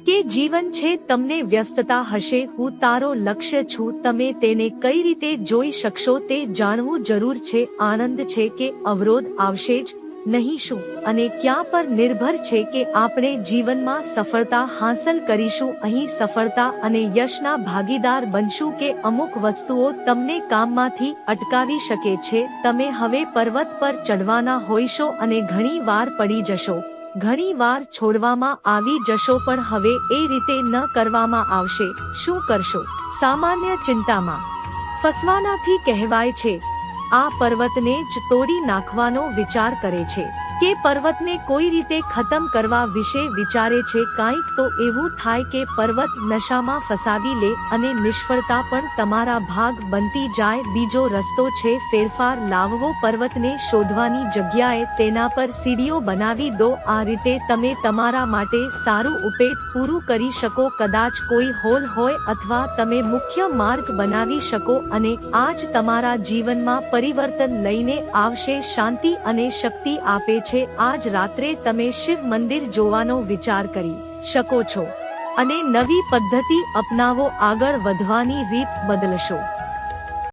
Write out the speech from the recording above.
કે જીવન છે તમને વ્યસ્તતા હશે, હું તારો લક્ષ્ય છું, તમે તેને કઈ રીતે જોઈ શકશો તે જાણવું જરૂર છે. આનંદ છે કે અવરોધ આવશે જ નહીં, શું અને ક્યાં પર નિર્ભર છે કે આપણે જીવનમાં સફળતા હાંસલ કરીશું. અહીં સફળતા અને યશના ભાગીદાર બનશું કે અમુક વસ્તુઓ તમને કામમાંથી અટકાવી શકે છે. તમે હવે પર્વત પર ચડવાના હોઈશો અને ઘણી વાર પડી જશો, ઘણી વાર છોડવામાં આવી જશો, પણ હવે એ રીતે ન કરવામાં આવશે. શું કરશો? સામાન્ય ચિંતામાં ફસવાનાથી કહેવાય છે આ પર્વતને જ તોડી નાખવાનો વિચાર કરે છે કે પર્વતને કોઈ રીતે ખતમ કરવા વિશે વિચારે છે. કાંઈક તો એવું થાય કે પર્વત નશામાં ફસાવી લે અને નિષ્ફળતા પણ તમારા ભાગ બનતી જાય. બીજો રસ્તો છે ફેરફાર લાવવો. પર્વતને શોધવાની જગ્યાએ તેના પર સીડીઓ બનાવી દો. આ રીતે તમે તમારા માટે સારું ઉપેટ પૂરું કરી શકો. કદાચ કોઈ હોલ હોય અથવા તમે મુખ્ય માર્ગ બનાવી શકો અને આ જ તમારા જીવનમાં પરિવર્તન લઈને આવશે, શાંતિ અને શક્તિ આપે છે. આજ રાત્રે તમે શિવ મંદિર જોવાનો વિચાર કરી શકો છો અને નવી પદ્ધતિ અપનાવો. આગળ વધવાની રીત બદલશો.